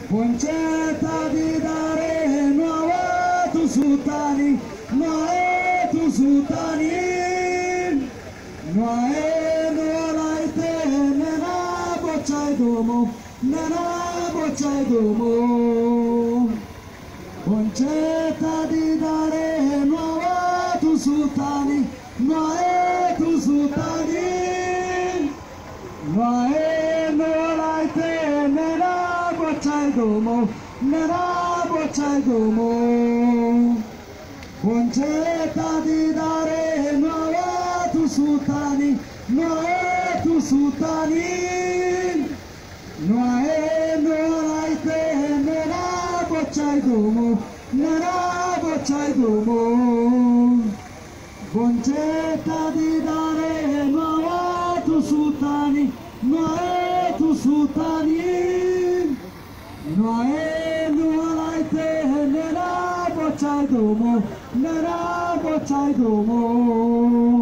Concetta di dare nuova tu sultani, nuova tu sultani, nuova te nena bocciai domo. Concetta di dare nuova tu sultani, nuova tu sultani, nuova te nena bocciai domo. Concetta di dare nuova tu sultani, nuova tu sultani, nuova te nena bocciai domo. Concetta di dare nuova tu sultani, nuova tu sultani, nuova te nena bocciai domo.